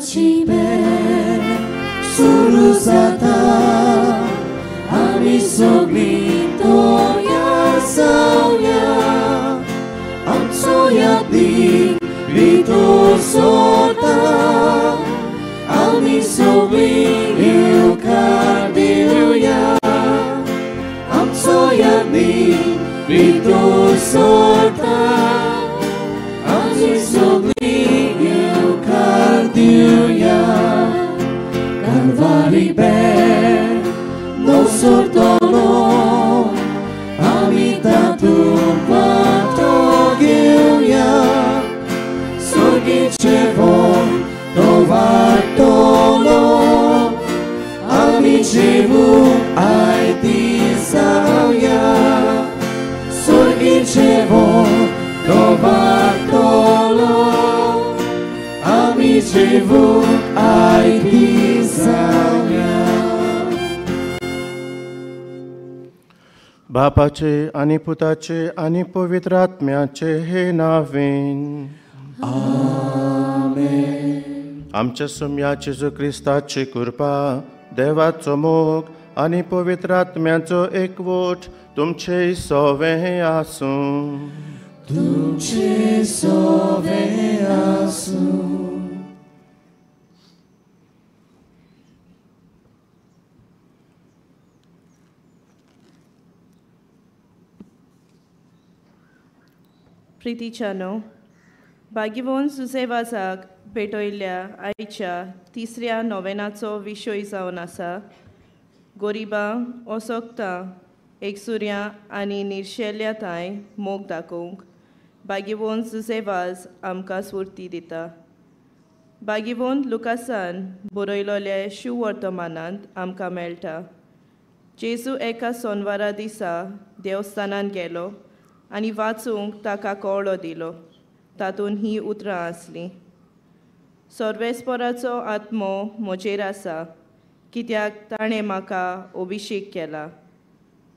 집에 수루사다 아미 속리 또야 싸우야 암소야 니 리도소다 아미 속리 유카디우야 암소야 니 리도소다 아미 속리 Calvary be no sortono amita tumba togiuya sorgicevo tovatolo amicevo ai tisauya sorgicevo tovatolo amicevo ai tisauya. बापाचे आणि पुताचे आणि पवित्र आत्म्याचे हे नावेन आमेन. आमच्या सुम्या जेजू क्रिस्ताची कृपा देवाचो मोग आणि पवित्र आत्म्याचो एकवट तुमचे सोवे आसूं. तुमचे सोवे आसूं. प्रितीच्यानो बागिवोन सुसेवाजाक भेटयल्ल्या आयच्या तिसऱ्या नोवेनाचो विशय जावन आसा गोरिबां ओसोकतां एकसुऱ्यां आनी निर्शेल्ल्याताय मोग दाखोवंक बागिवोन सुसेवाज आमकां स्फूर्ती दिता. बागिवोन लुकासान बरयलोल्या शुवर्तमानांत आमकां मेळटा. जेजू एका सोनवारा दिसा देवस्थानांत गेलो आनी वाचूंक ताका कळो दिलो. तातूंत ही उतरां आसलीं. सर्वेस्पराचो आत्मो म्हजेर आसा कित्याक ताणें म्हाका अभिशेक केला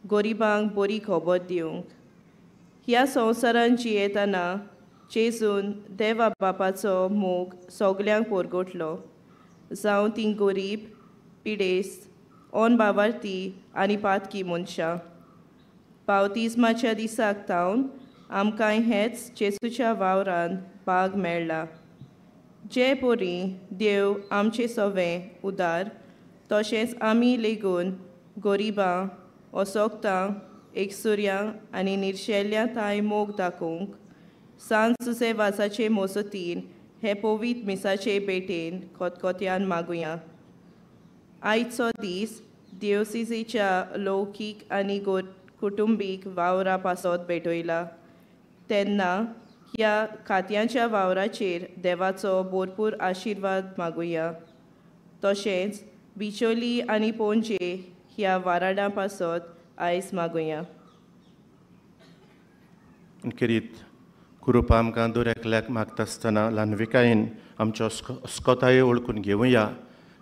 गोरिबांक बरी खबर दिवंक. ह्या संवसारांत जियेतना जेजून देवा बापाचो मोग सगल्यांक परगटलो जावं तीं गरीब पिडेस्त अनबावार्थी आनी पातकी मनशां. बावतिजमाच्या दिसाक तावन आमकां हेच जेजूच्या वावरांत भाग मेळ्ळा. जे बरी देव आमचे सवें उदार तशेंच आमी लेगून गरीबां ओसोकतां एकसुऱ्यां आनी निर्शेल्ल्या ताय मोग दाखोवंक सांज सुसेवाजाचे मजतीन हे पवित्र मिसाचे भेटेन खोतखोत्यान मागुया. आयचो दीस दिवसिजेच्या लौकीक आनी कुटुंबीक वावरा पासत भेटयला तेन्ना ह्या खात्यांच्या वावराचेर देवाचो भरपूर आशिर्वाद मागुया. तशेंच बिचोली आनी पणजे ह्या वाराडां पासत आयज मागुया. किरीत कुरूप आमकां दर एकल्याक मागता आसतना ल्हानविकायेन आमच्या अस्कोताय ओळखून घेवया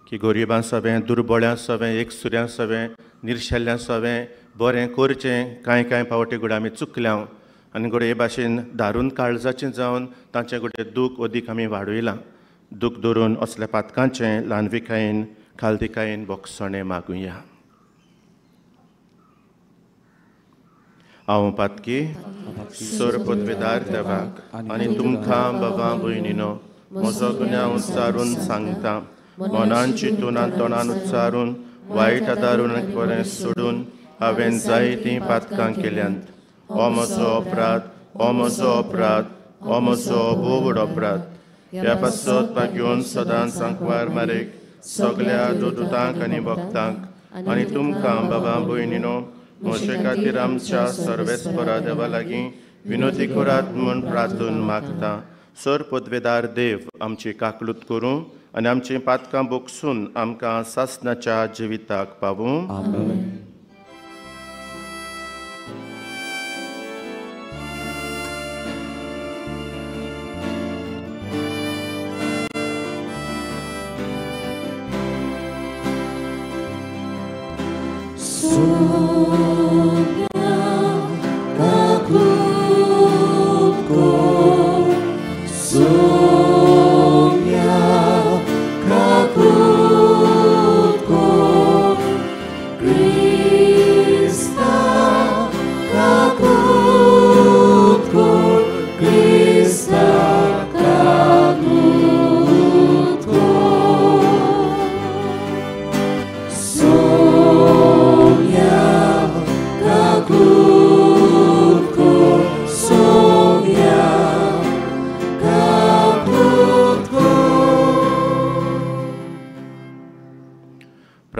की गरिबां सवें दुर्बळ्यां सवें एकसुऱ्यां सवें निर्शेल्ल्यां सवें बरें करचें. कांय पावटी घडये आमी चुकल्या आनी घडये हे भाशेन दारून काळजाचें जावन तांचें घडये दूख अदीक आमी वाडयलां. दूख धरून असल्या पातकांचें ल्हानविकायेन खालदिकायेन बोगसणें मागुया. हांव पातकी सोर पदवेदार देवाक आनी तुमकां बाबा भयणीनो म्हजो गुन्यांव उच्चारून सांगता. मनान चिंतून तोंडान उच्चारून वायट दारून बरें सोडून हांवें जायतीं पातकां केल्यांत. हो म्हजो अपराध, हो म्हजो अपराध, हो म्हजो बोवड अपराध. ह्या पासत घेवन सदांच सांकवार मारेक सगल्या दोतोतांक आनी भक्तांक आनी तुमकां बाबा भयणीनो म्हजे खातीर आमच्या सर्वेस्परा देवा लागीं विनोदी करात म्हूण प्रार्थून मागता. सर पदवेदार देव आमची काकलूत करूं आनी आमची पातकां बोगसून आमकां सासणाच्या जिविताक पावूं. आमेन.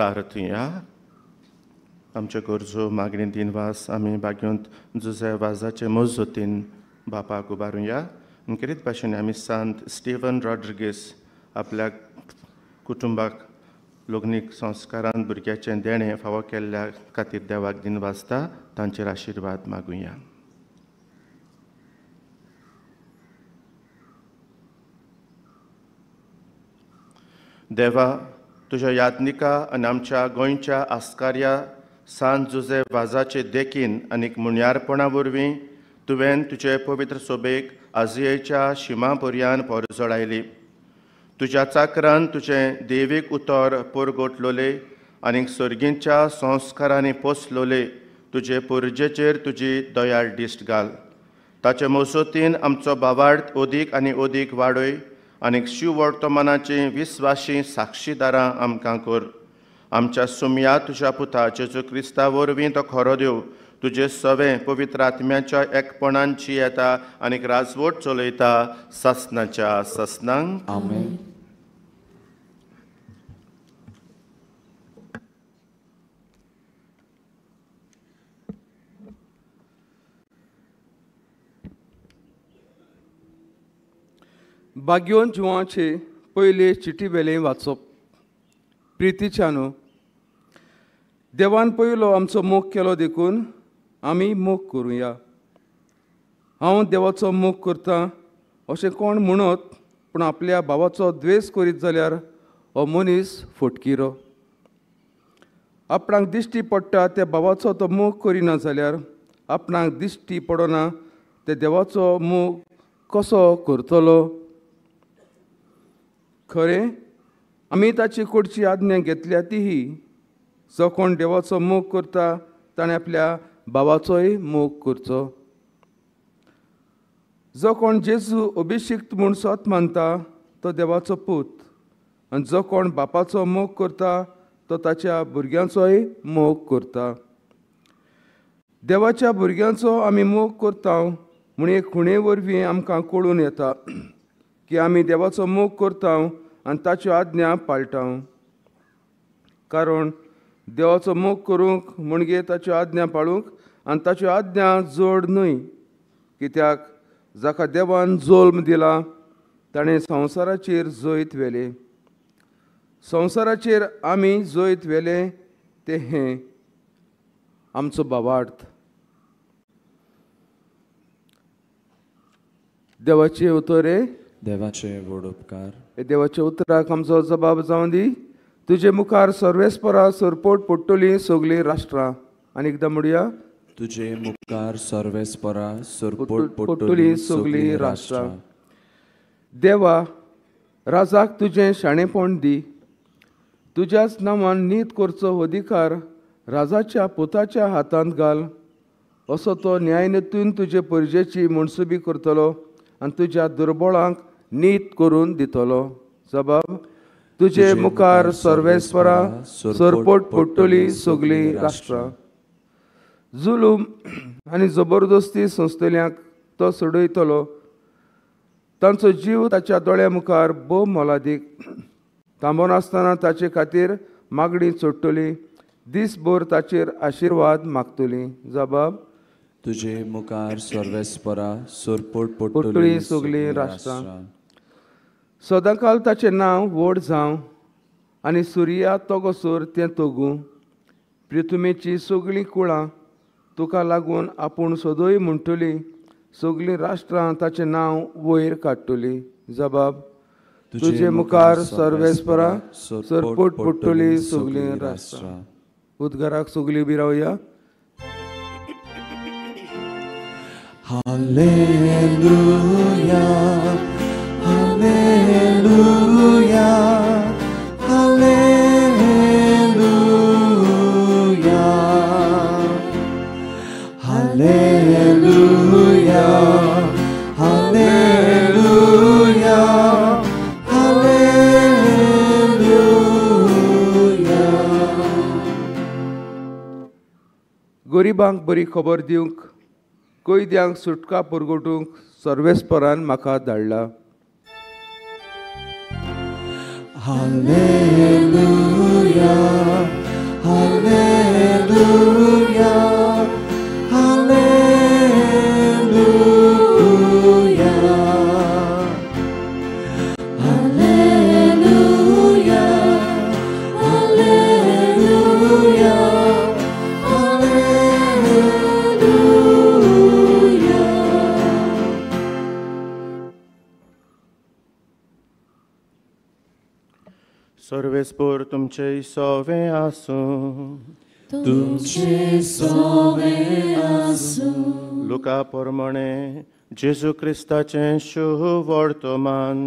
आरतीया आमचे गरजो मागणी दिनवास आमी बागेंत जुजे वाजाचे मजतीन बापाक उबारुया. कितें भाशेन आमी सांत स्टीवन रॉड्रिगीस आपल्या कुटुंबाक लग्नीक संस्कारांत भुरग्याचें देणें फावो केल्ल्या खातीर देवाक दिनवासता तांचेर आशिर्वाद मागुया. देवा, तुज्या यादनिका आनी आमच्या गोंयच्या आस्कार्या सांत जुजे वाजाचे देखीन आनीक मुण्यारपणा वरवीं तुवें तुजे पवित्र सोबेक आजियेच्या शिमा पर्यान परजोडायली. तुज्या चाकरान तुजें देवीक उतर पोरगोटलोले आनीक सर्गींच्या संस्कारांनी पोसलोले तुजे पुर्जेचेर तुजी दयाळ दिश्ट घाल. ताचे मजतीन आमचो भावार्थ ओदीक आनी ओदीक वाडय आनीक शिव वर्तमानाची विस्वाशी साक्षीदारां आमकां कर. आमच्या सुमया तुज्या पुता जेजू क्रिस्ता वरवीं तो खरो देव तुजे सवे पवित्र आत्म्याच्या एकपणांची येता आनीक राजवट चलयता ससनाच्या ससनांक. आमेन. बाग्योन जुवांचे पयले चिटी वेले वाचप. प्रितीच्यानो, देवान पयलो आमचो मोग केलो देखून आमी मोग करुया. हांव देवाचो मोग करतां अशें कोण म्हणत पूण आपल्या भावाचो द्वेस करीत जाल्यार हो मनीस फटकिरो. आपणाक दिश्टी पडटा त्या भावाचो तो मोग करिना जाल्यार आपणाक दिश्टी पडना ते देवाचो मोग कसो करतलो. खरें आमी ताची कडची आज्ञा घेतल्या तीही जो कोण देवाचो मोग करता ताणें आपल्या भावाचोय मोग करचो. जो कोण जेजू अभिशिक्त म्हूण स्वत मानता तो देवाचो पूत आनी जो कोण बापाचो मोग करता तो ताच्या भुरग्यांचोय मोग करता. देवाच्या भुरग्यांचो आमी मोग करता म्हूण एक खुणे वरवीं आमकां कळून येता की आमी देवाचो मोग करता आनी ताच्यो आज्ञा पाळटा. कारण देवाचो मोग करूंक म्हणजे ताच्यो आज्ञा पाळूंक आनी ताच्यो आज्ञा जोड न्हय. कित्याक जाका देवान जल्म दिला ताणें संवसाराचेर जैत वेले. संवसाराचेर आमी जैत वेले ते हें आमचो भावार्थ. देवाचे उतरे देवाचे व्हड उपकार. देवाच्या उतराक आमचो जबाब जावं दी. तुजे मुखार सर्वेस्परा सरपोट पडटलीं सगळीं राष्ट्रां. आनी एकदां म्हणुया. तुजे मुखार सर्वेस्परा सरपोट पडटलीं सगळीं राष्ट्रां. देवा, राजाक तुजें शाणेपण दी. तुज्याच नांवान नीत करचो अधिकार राजाच्या पुताच्या हातांत घाल. असो तो न्यायनितीन तुजे परजेची मनसुबी करतलो आनी तुज्या दुर्बळांक नीत करून दितलो. जबाब. तुजे मुखार सर्वेस्परा सरपोट पडटलीं सगळीं राष्ट्रां. जुलूम आनी जबरदस्ती संस्थेल्यांक तो सोडयतलो. तांचो जीव ताच्या दोळ्या मुखार भोव मोलादीक. थांबोन आसतना ताचे खातीर मागणी चडटली. दीसभर ताचेर आशिर्वाद मागतली. जबाब. तुजे मुखार सर्वेस्परा सरपोट पडटलीं सगळीं राष्ट्रां. सदांकाल ताचें नांव व्हड जावं आनी सुर्या तोगोसोर तें तोगूं. पृथ्वीची सगळीं कुळां तुका लागून आपूण सदोय म्हणटलीं. सगळीं राष्ट्रां ताचें नांव वयर काडटलीं. जबाब. तुजे मुखार सर्वेस्परा सरपोट पडटलीं सगळीं राष्ट्रां. उद्गाराक सगळीं उबी रावया. Hallelujah hallelujah hallelujah hallelujah hallelujah hallelujah. गरिबांक बरी खबर दिवंक कैद्यांक सुटका परगटूंक सर्वेस्परान म्हाका धाडला. Hallelujah Hallelujah, hallelujah, hallelujah, hallelujah, hallelujah. सर्वेस्पोर तुमचे सोवे आसूं तुमचे सोवे आसूं लुका प्रमाणे जेजू क्रिस्ताचे शुभ वर्तमान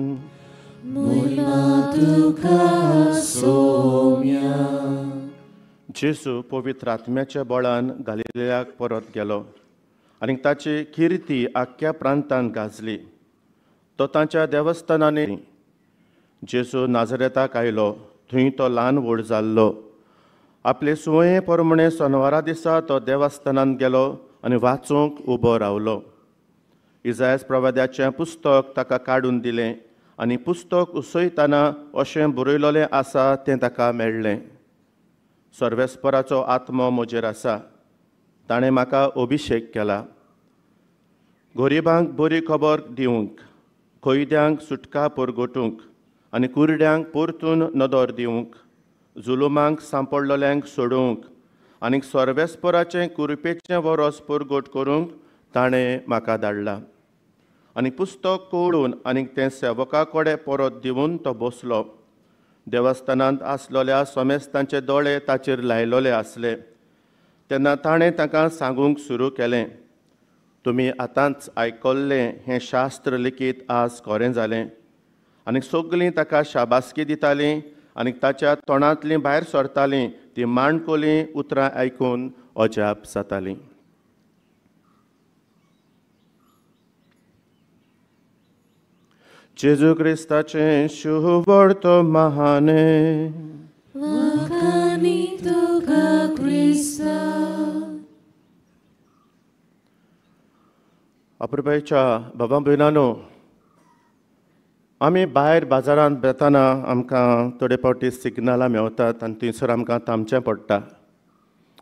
महिमा तुका सोम्या. जेजू पवित्र आत्म्याच्या बळान गालिलेयाक परत गेलो आनी ताची किर्ती आख्ख्या प्रांतांत गाजली. तो तांच्या देवस्थानांनी जेजू नाजरेताक आयलो, थंय तो ल्हान व्हड जाल्लो. आपले सुये प्रमाणे सोनवारा दिसा तो देवस्थानांत गेलो आनी वाचूंक उबो रावलो. इजायास प्रवाद्याचें पुस्तक ताका काडून दिलें आनी पुस्तक उसयतना अशें बरयलोलें आसा तें ताका मेळ्ळें. सर्वेस्पराचो आत्मो म्हजेर आसा, ताणें म्हाका अभिशेक केला. गरिबांक बरी खबर दिवंक, खैद्यांक सुटका परगटूंक आनी कुरड्यांक परतून नदर दिवंक, जुलुमांक सांपडलोल्यांक सोडूंक आनी सर्वेस्पराचें कुरपेचें वरोस परगट करूंक ताणें म्हाका धाडला. आनी पुस्तक कवळून आनी तें सेवका कडेन परत दिवन तो बसलो. देवस्थानांत आसलोल्या सोमेस्तांचे दोळे ताचेर लायलोले आसले. तेन्ना ताणें ताका सांगूंक सुरू केलें, तुमी आतांच आयकल्लें हें शास्त्र लेगीत आज खरें जालें. आनी सगळीं ताका शाबासकी दितालीं आनी ताच्या तोंडांतलीं भायर सरतालीं तीं माणकुलीं उतरां आयकून अजाप जातालीं. जेजू क्रिस्ताचें शुभ वर्तमाने वखाणी तुका क्रिस्ता. अपुरबायच्या बाबा भयणानो, आमी भायर बाजारांत बेतना आमकां थोडे फावटी सिग्नलां मेवतात आनी थंयसर आमकां थांबचें पडटा.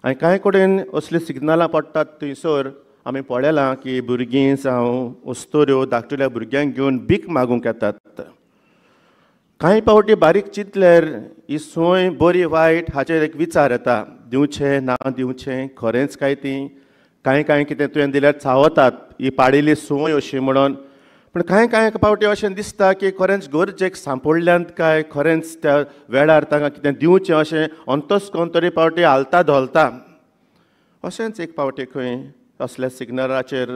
आनी कांय कडेन असलीं सिग्नलां पडटात थंयसर आमी पळयलां की भुरगीं जावं वस्तुऱ्यो धाकटुल्या भुरग्यांक घेवन भीक मागूंक येतात. कांय फावटी बारीक चिंतल्यार ही सोय बरी वायट हाचेर एक विचार येता, दिवचें ना दिवचें, खरेंच काय ती. कांय कितें तुवें दिल्यार चावतात, ही पाडिल्ली सोय अशी म्हणून. पण कांय फावटी अशें दिसता की खरेंच गरजेक सांपडल्यांत काय, खरेंच त्या वेळार तांकां कितें दिवचें अशें अंतस कोण तरी फावटी हालता धोलता. अशेंच एक फावटी खंय असल्या सिग्नलाचेर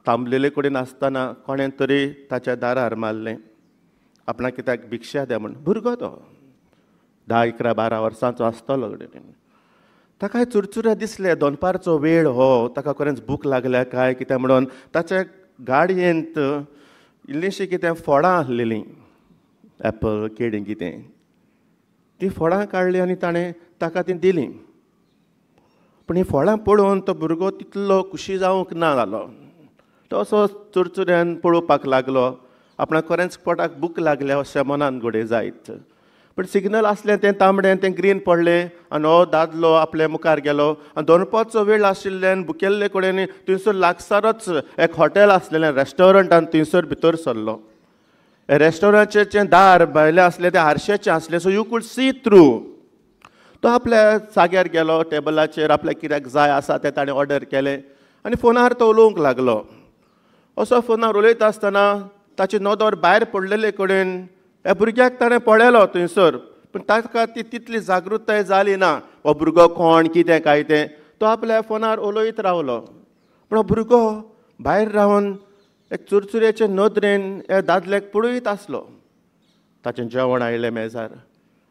थांबलेले कडेन आसतना कोणें तरी ताच्या दारार मारलें, आपणाक कित्याक भिक्षा द्या म्हण. भुरगो तो 10-11-12 वर्सांचो आसतलो कडेन. ताका चुरचुऱ्या दिसले, दनपारचो वेळ हो, ताका खरेंच भूक लागल्या काय कितें म्हणून ताच्या गाडयेंत इल्लीशीं कितें फळां आसलेलीं, एप्पल केळीं कितें, तीं फळां काडलीं आनी ताणें ताका तीं दिलीं. पूण हीं फळां पळोवन तो भुरगो तितलो खुशी जावंक ना जालो. तो असो चुरचुऱ्यान पळोवपाक लागलो, आपणाक खरेंच पोटाक भूक लागल्या अशें मनान घोडे जायत. पण सिग्नल आसलें तें तांबडें, तें ग्रीन पडलें आनी हो दादलो आपल्या मुखार गेलो. आनी दनपारचो वेळ आशिल्ल्यान भुकेल्ले कडेन थंयसर लागसारच एक हॉटेल आसलेलें, रेस्टॉरंटान थंयसर भितर सरलो. हे रेस्टॉरंटाचें दार भायलें आसलें तें हारशेचें आसलें, so you could see through. तो आपल्या जाग्यार गेलो, टेबलाचेर आपल्याक कित्याक जाय आसा तें ताणें ऑर्डर केलें आनी फोनार तो उलोवंक लागलो. असो फोनार उलयता आसतना ताची नदर भायर पडलेले कडेन ह्या भुरग्याक ताणें पळयलो थंयसर. पूण ताका ती तितली जागृताय जाली ना, हो भुरगो कोण कितें काय तें. तो आपल्या फोनार उलयत रावलो. पूण हो भुरगो भायर रावन एक चुरचुरेचे नदरेन ह्या दादल्याक पळयत आसलो. ताचें जेवण आयलें मेजार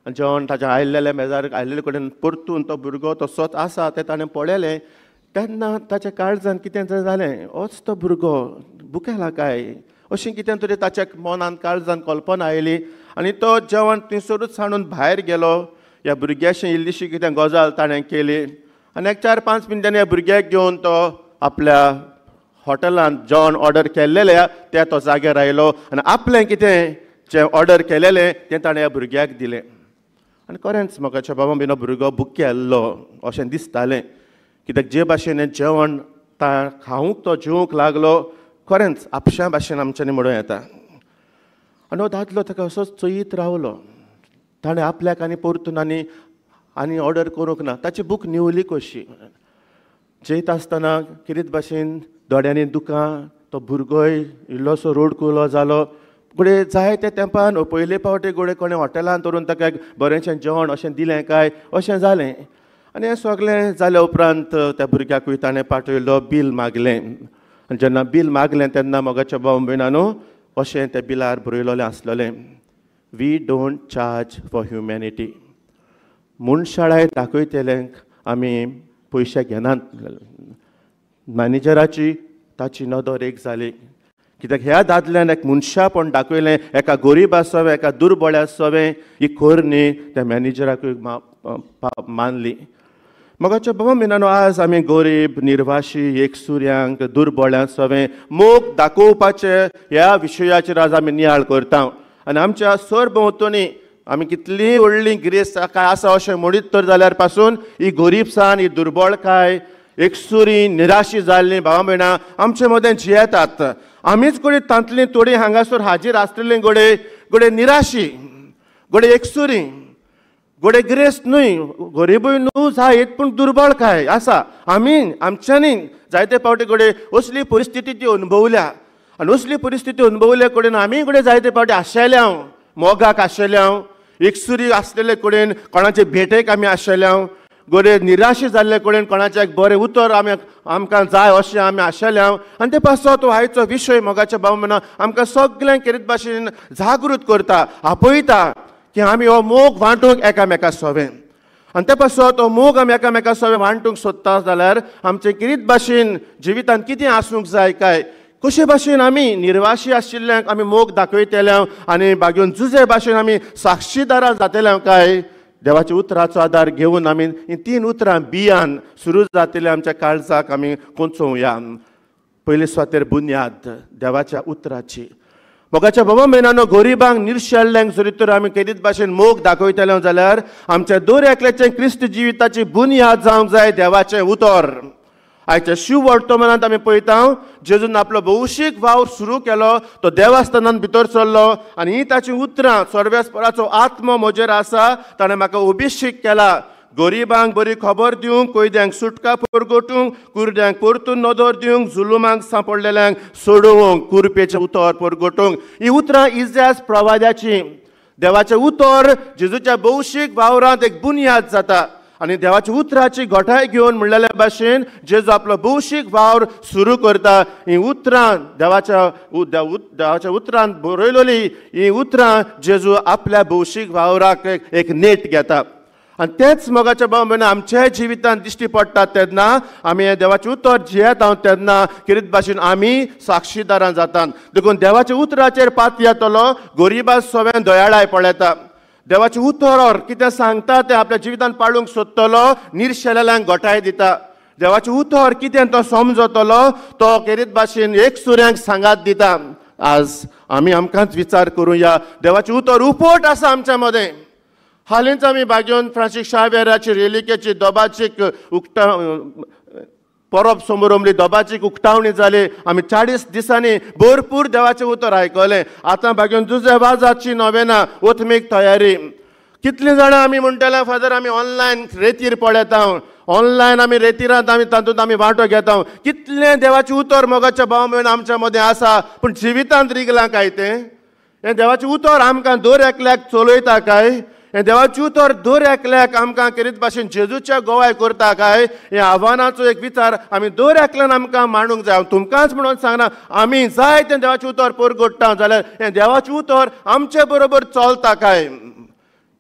आनी जेवण ताच्या आयिल्ल्या मेजार आयिल्ले कडेन परतून तो भुरगो तसोच आसा तें ताणें पळयलें. तेन्ना ताच्या काळजान कितें तरी जालें, होच तो भुरगो भुकेला काय अशें कितें तरी ताच्या मनान काळजान कल्पना आयली. आनी तो जेवण थंयसरूच हाडून भायर गेलो. ह्या भुरग्याशी इल्लीशी कितें गजाल ताणें केली आनी एक 4-5 मिनटांनी ह्या भुरग्याक घेवन तो आपल्या हॉटेलांत जेवण ऑर्डर केल्लेलें त्या तो जाग्यार आयलो आनी आपलें कितें जें ऑर्डर केलेलें तें ताणें ह्या भुरग्याक दिलें. आनी खरेंच मोगाच्या बाबा बिनो भुरगो बुके आसलो अशें दिसतालें कित्याक जे भाशेन जेवण खावंक तो जेवंक लागलो खरेंच आपशा भाशेन आमच्यांनी म्हणूं येता आनी हो दादलो ताका असोच चयत रावलो ताणें आपल्याक आनी परतून आनी ऑर्डर करूंक ना ताची भूक निवली कशी जेयता आसतना कितें भाशेन दोड्यांनी दुकां तो भुरगोय इल्लोसो रोडकुलो जालो गुडे जाय त्या तेंपान पयले फावटी गुडे कोणें हॉटेलांत व्हरून ताका एक बरेंशें जेवण अशें दिलें काय अशें जालें आनी हें सगलें जाल्या उपरांत त्या भुरग्याकूय ताणें पाठयलो बील मागलें आनी जेन्ना बील मागलें तेन्ना मोगाच्या बाबीनानू अशें त्या बिलार बरयलोलें आसलेलें we don't charge for humanity मनशाळाय दाखयतल्यांक आमी पयशे घेनात मॅनेजराची ताची नदर एक जाली कित्याक ह्या दादल्यान एक मनशापण दाखयलें एका गरीबा सवें एका दुर्बळ्या सवें ही खर न्ही त्या मॅनेजराकूय मानली मोगाच्या बाबा मिनानो आज आमी गरीब निर्वाशी एकसुऱ्यांक दुर्बळ्या सवें मोग दाखोवपाचे ह्या विशयाचेर आज आमी नियाळ करता आनी आमच्या सरभोंवतणी आमी कितलीं व्हडली ग्रेस काय आसा अशें म्हणीत तर जाल्यार पासून ही गरीबसाण ही दुर्बळकाय एकसुरी निराशी जाल्लीं भावां भयणां आमचे मदें जियेतात आमीच कोणी तांतलीं थोडीं हांगासर हाजीर आसलेलीं गोडे निराशी गोडे एकसुरी गोडे ग्रेस न्हय गरीबूय न्हू जायत पूण दुर्बळकाय आसा आमी आमच्यांनी जायते फावटी गोडे असली परिस्थिती ती अनुभवल्या आनी असली परिस्थिती अनुभवल्या कडेन आमी गोडे जायते फावटी आशेल्या मोगाक आशेल्या एकसुरी आसलेले कडेन कोणाचे भेटेक आमी आशेल्या गोडे निराशी जाल्ले कडेन कोणाचें एक बरें उतर आमकां जाय अशें आमी आशेल्या आनी ते पासत तो आयचो विशय मोगाच्या बाबा आमकां सगळ्यांक कितें भाशेन जागृत करता आपयता की आमी हो मोग वांटूंक एकामेका सवें आनी ते पासत तो मोग आमी एकामेका सवें वांटूंक सोदता जाल्यार आमचें कितें भाशेन जिवितांत कितें आसूंक जाय काय कशे भाशेन आमी निर्वाशी आशिल्ल्यांक आमी मोग दाखयतल्या आनी बागेवन जुजे भाशेन आमी साक्षीदारां जातल्या काय देवाच्या उतराचो आदार घेवन आमी ही 3 उतरां बियान सुरू जातले आमच्या काळजाक आमी कोंचोवया पयली स्वातेर बुन्याद देवाच्या उतराची मोगाच्या बाबा मेनानो गरीबांक निर्शेल्ल्यांक जरी तर आमी कितें भाशेन मोग दाखयतले जाल्यार आमच्या दर एकल्याचें क्रिस्त जिविताची बुन्याद जावंक जाय देवाचें उतर आयच्या शिव वर्तमानांत आमी पळयता जेजून आपलो भौशीक वावर सुरू केलो तो देवस्थानांत भितर सरलो आनी ही ताची उतरां सर्वेस्पराचो आत्मो म्हजेर आसा ताणें म्हाका अभिशेक केला गरीबांक बरी खबर दिवंक कोयद्यांक सुटका परगटूंक कुर्द्यांक परतून नदर दिवंक जुलुमांक सांपडलेल्यांक सोडोवंक कुरपेचें उतर परगटूंक ही उतरां इजाज प्रवाद्याची देवाचें उतर जेजूच्या भौशीक वावरांत एक बुन्याद जाता आनी देवाच्या उतराची घोटाय घेवन म्हणलेल्या भाशेन जेजू आपलो भौशीक वावर सुरू करता ही उतरां देवाच्या उतरांत बरयलोली ही उतरां जेजू आपल्या भौशीक वावराक एक नेट घेता आनी तेच मोगाच्या बाबा आमच्या जिवितांत दिश्टी पडटा तेन्ना आमी हे देवाचें उतर जियेता तेन्ना कितें भाशेन आमी साक्षीदारां जातात देखून देवाच्या उतराचेर पात येतलो गरिबा सवें दयाळाय पळयता देवाचे उतर कितें सांगता तें आपल्या जिवितांत पाळूंक सोदतलो निर्शेल्ल्यांक घोटाय दिता देवाचें उतर कितें तो समजतलो तो कितें भाशेन एकसुऱ्यांक सांगात दिता आज आमी आमकांच विचार करुया देवाचें उतर उपोट आसा आमच्या मदें हालींच आमी बागेवन फ्रांसीस शावेराची रेलिकेची दोबाचीक परब समारंभ दोबाचीक उक्तावणी जाली आमी 40 दिसांनी भरपूर देवाचें उतर आयकलें आतां बागेवन तुजे वाजाची नोवेना ओथमीक तयारी कितलीं जाणां आमी म्हणटले फादर आमी ऑनलायन रेतीर पळयता ऑनलायन आमी रेतीरांत आमी तातूंत आमी वांटो घेता कितलें देवाचें उतर मोगाच्या भाव भयण आमच्या मदें आसा पूण जिवितांत रिगलां काय तें हें देवाचें उतर आमकां दर एकल्याक चलयता काय हें देवाचें उतर दर एकल्याक आमकां कितें भाशेन जेजूच्या गोवाय करता काय हे आव्हानाचो एक विचार आमी दर एकल्यान आमकां मांडूंक जाय तुमकांच म्हणून सांगना आमी जाय तें देवाचें उतर परगट्टा जाल्यार हें देवाचें उतर आमचे बरोबर चलता काय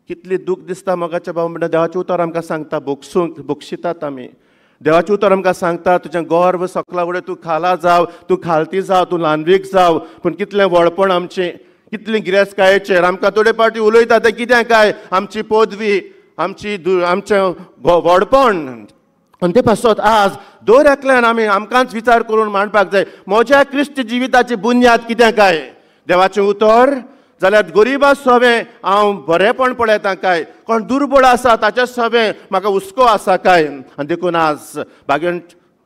कितली दूख दिसता मोगाच्या भाव म्हणटा देवाचें उतर आमकां सांगता बोक्षितात आमी देवाचें उतर आमकां सांगता तुजें गर्व सकला फुडें तूं खाला जाव तूं खालती जाव तूं ल्हानवीक जाव पूण कितलें व्हडपण आमचें कितली गिरेस्कायेचेर आमकां थोडे फावटी उलयता तें कितें काय आमची पदवी आमचें व्हडपण आनी ते पासत आज दर एकल्यान आमी आमकांच विचार करून मांडपाक जाय म्हज्या क्रिस्त जिविताची बुन्याद कितें काय देवाचें उतर जाल्यार गरिबा सवें हांव बरेपण पळयतां काय, कोण दुर्बळ आसा ताच्या सवें म्हाका हुस्को आसा काय. आनी देखून आज बागेन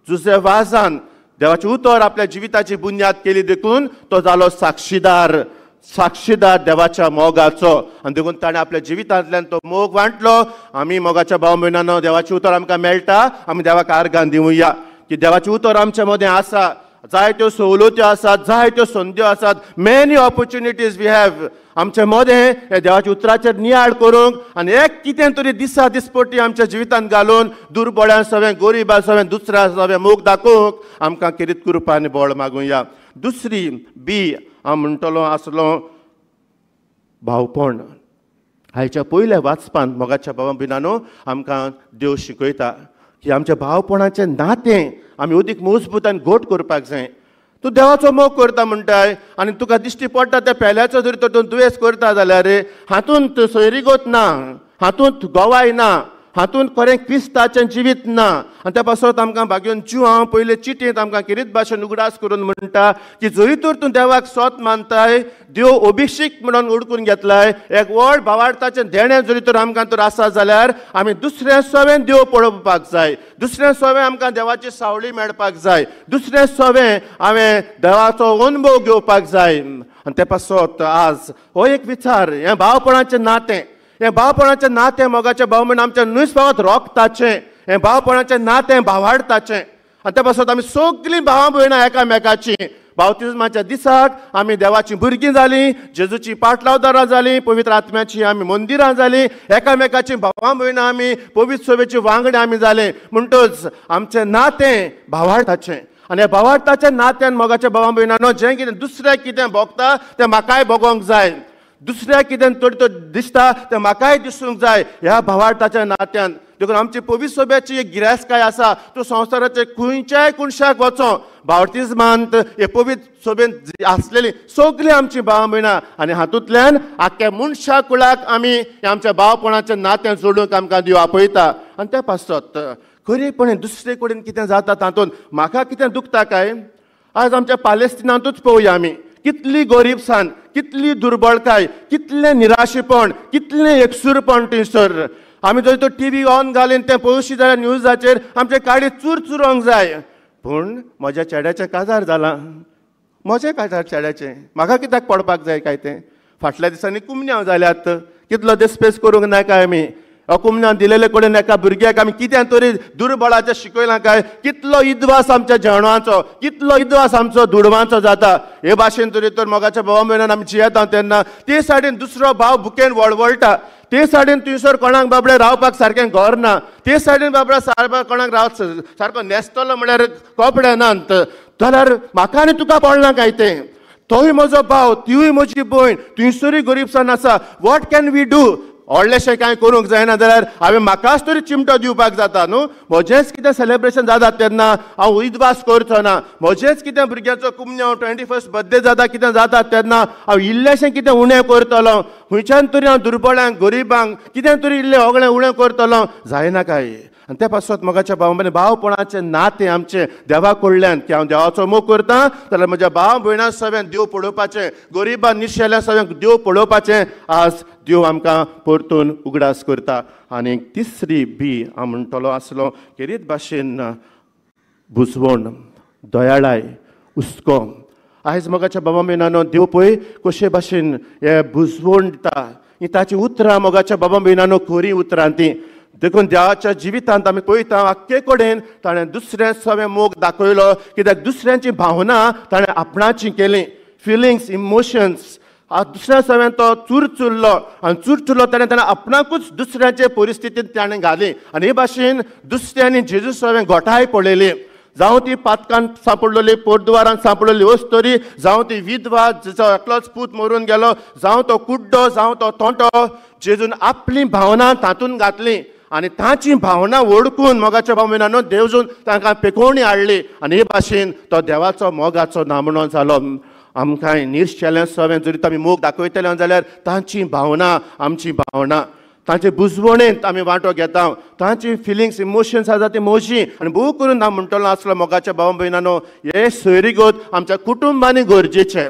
जुझे वाझान देवाचें उतर आपल्या जिविताची बुन्याद केली, देखून तो जालो साक्षीदार देवाच्या मोगाचो. आनी देखून ताणें आपल्या जिवितांतल्यान तो मोग वांटलो. आमी मोगाच्या भाव भयणांनो, देवाचें उतर आमकां मेळटा, आमी देवाक आर्गां दिवया की देवाचें उतर आमच्या मदें आसा. जायत्यो सवलत्यो आसात, जायत्यो संद्यो आसात, मेनी ऑपॉर्च्युनिटीज वी हॅव आमचे मदें हे देवाच्या उतराचेर नियाळ करूंक आनी एक कितें तरी दिसा दिसपट्टी आमच्या जिवितांत घालून दुर्बळ्यां सवें, गरिबां सवें, दुसऱ्या सवें मोग दाखोवंक आमकां किरीत कृपा आनी बळ मागुया. दुसरी बी हांव म्हणटलो आसलो भावपण. हाच्या पयल्या वाचपान मोगाच्या भावा भयणांनो आमकां देव शिकयता की आमच्या भावपणाचें नातें आमी अदीक मजबूत आनी घट करपाक जाय. तूं देवाचो मोग करता म्हणटाय आनी तुका दिश्टी पडटा त्या पेल्याचो जरी तर दुयेंस करता जाल्यार हातूंत सोयरीगत ना, हातूंत गोवाय ना, हातूंत खरें क्रिस्ताचें जिवीत ना. आनी त्या पासत आमकां भाग्योन जीव हांव पयले चिटींत आमकां किरीत भाशेन उगडास करून म्हणटा की जरी तर तूं देवाक स्वत मानताय, देव अभिषेक म्हणून उडकून घेतलाय, एक व्हड भावार्थाचें देणें जरी तर आमकां तर आसा जाल्यार आमी दुसऱ्या सवें देव पळोवपाक जाय, दुसऱ्या सवें आमकां देवाची सावळी मेळपाक जाय, दुसऱ्या सवें हांवें देवाचो अनुभव घेवपाक जाय. आनी त्या पासत आज हो एक विचार, हें भावपणाचें नातें, हें भावपणाचें नातें मोगाच्या भाव म्हण आमच्या नुयस भावांत रोखताचें, हें भावपणाचें नातें भावार्थाचें. आनी त्या पासत आमी सगळीं भावां भयणां एकामेकाची बावतिजमाच्या दिसाक आमी देवाचीं भुरगीं जालीं, जेजूची पाटलावदारां जालीं, पवित्र आत्म्याची आमी मंदिरां जालीं, एकामेकाची भावां भयणां आमी पवित्र सभेची वांगडी आमी जाले. म्हणटच आमचें नातें भावार्थाचें. आनी ह्या भावार्थाच्या नात्यान मोगाच्या भावां भयणांनो जें कितें दुसऱ्याक कितें भोगता तें म्हाकाय भोगोंक जाय, दुसऱ्याक कितें तर दिसता तें म्हाकाय दिसूंक जाय. ह्या भावार्थाच्या नात्यान देखून आमची पवित्र सभेची एक गिरायस्काय आसा, तूं संवसाराचे खंयच्याय कोणशाक वचो बावतिजमांत हे पवित्र सभेंत आसलेलीं सगळीं आमची भावां भयणां आनी हातूंतल्यान आख्या मनशा कुळाक आमी आमच्या भावपणाचें नातें जोडूंक आमकां देव आपयता. आनी त्या पासत खरेपणें दुसरे कडेन कितें जाता तातूंत म्हाका कितें दुखता काय, आज आमच्या पालेस्तिनांतूच पळोवया आमी कितली गरीबसाण, कितली दुर्बळकाय, कितलें निराशेपण, कितलें एकसूरपण थंयसर. आमी जर तो टीव्ही ऑन घालीन तें पळोवशी जाल्यार न्यूजाचेर आमचे काडी चुरचुरोंक जाय. पूण म्हज्या चेड्याचें काजार जालां, म्हजें काजार चेड्याचें, म्हाका कित्याक पडपाक जाय काय तें. फाटल्या दिसांनी कुमन्यां जाल्यात, कितलो देस्पेस करूंक नाका आमी. कुमन्यां दिलेले कडेन एका भुरग्याक आमी कितें तरी दुर्बळाचें शिकयलां काय, कितलो इद्वास आमच्या जेवणाचो, कितलो इद्वास आमचो दुडवांचो जाता. हे भाशेन तरी तर मोगाच्या भावा भयणान आमी जियेता तेन्ना ते सायडीन दुसरो भाव भुकेन वळवळटा, ते सायडीन थंयसर कोणाक बाबडे रावपाक सारकें घर ना, ते सायडीन बाबडा कोणाक सारको न्हेसतलो म्हळ्यार कपडे नात. जाल्यार म्हाका आनी तुका पडना काय तें. तोय म्हजो भाव, तिवूय म्हजी भयण, थंयसरूय गरीबसाण आसा. What can we do? व्हडलेशें कांय करूंक जायना जाल्यार हांवें म्हाकाच तरी चिमटो दिवपाक जाता न्हू. म्हजेंच कितें सेलेब्रेशन जाता तेन्ना हांव इदवास करचो ना. म्हजेंच कितें भुरग्याचो कुमन्यो 21st बर्थडे जाता कितें जाता तेन्ना हांव इल्लेशें कितें उणें करतलो. खंयच्यान तरी हांव दुर्बळांक, गरिबांक कितें तरी इल्लें होगळें उणें करतलो, जायना काय. आनी त्या पासत मोगाच्या भावां भावपणाचें नातें आमचें देवा कडल्यान की हांव देवाचो मोग करतां जाल्यार म्हज्या भाव भयणां सवें देव पळोवपाचें, गरिबां निशेल्या सवें देव पळोवपाचें आज देव आमकां परतून उगडास करता. आनी तिसरी बी हांव म्हणटलो आसलो किरीत भाशेन बुजवण, दयाळाय, हुस्को. आयज मोगाच्या भावां भयणांनो देव पळय कशे भाशेन हे बुजवण दिता. ही ताची उतरां मोगाच्या भावां भयणांनो खरीं उतरां ती. देखून देवाच्या जिवितांत आमी पळयता आख्खे कडेन ताणें दुसऱ्या सवें मोग दाखयलो, कित्याक दुसऱ्यांची भावना ताणें आपणाची केली, फिलिंग्स, इमोशन्स. दुसऱ्या सवें तो चुरचुरलो आनी चुरचुरलो ताणें आपणाकूच दुसऱ्याचे परिस्थितींत ताणें घाली. आनी हे भाशेन दुसऱ्यांनी जेजू सवें घोटाय पळयली. जावं ती पातकांत सापडलेली, पोरद्वारांत सापडलेली वस्तरी, जावं ती विधवा जिचो एकलोच पूत मरून गेलो, जावं तो कुड्डो, जावं तो तोंटो, जेजून आपली भावना तातूंत घातली आनी ताची भावना ओळखून मोगाच्या भाव भयणांनो देवजून तांकां पेखोवणी हाडली. आनी हे भाशेन तो देवाचो मोगाचो नामणो जालो. आमकांय निश्चेलें सवें जरी आमी मोग दाखयतले जाल्यार तांची भावना आमची भावना, तांचे बुजवणेंत आमी वांटो घेता, तांची फिलिंग्स, इमोशन्स आसा ती मोजी. आनी भोव करून हांव म्हणटलो आसलो मोगाच्या भाव भयणांनो हे सोयरीगत आमच्या कुटुंबांनी गरजेचें.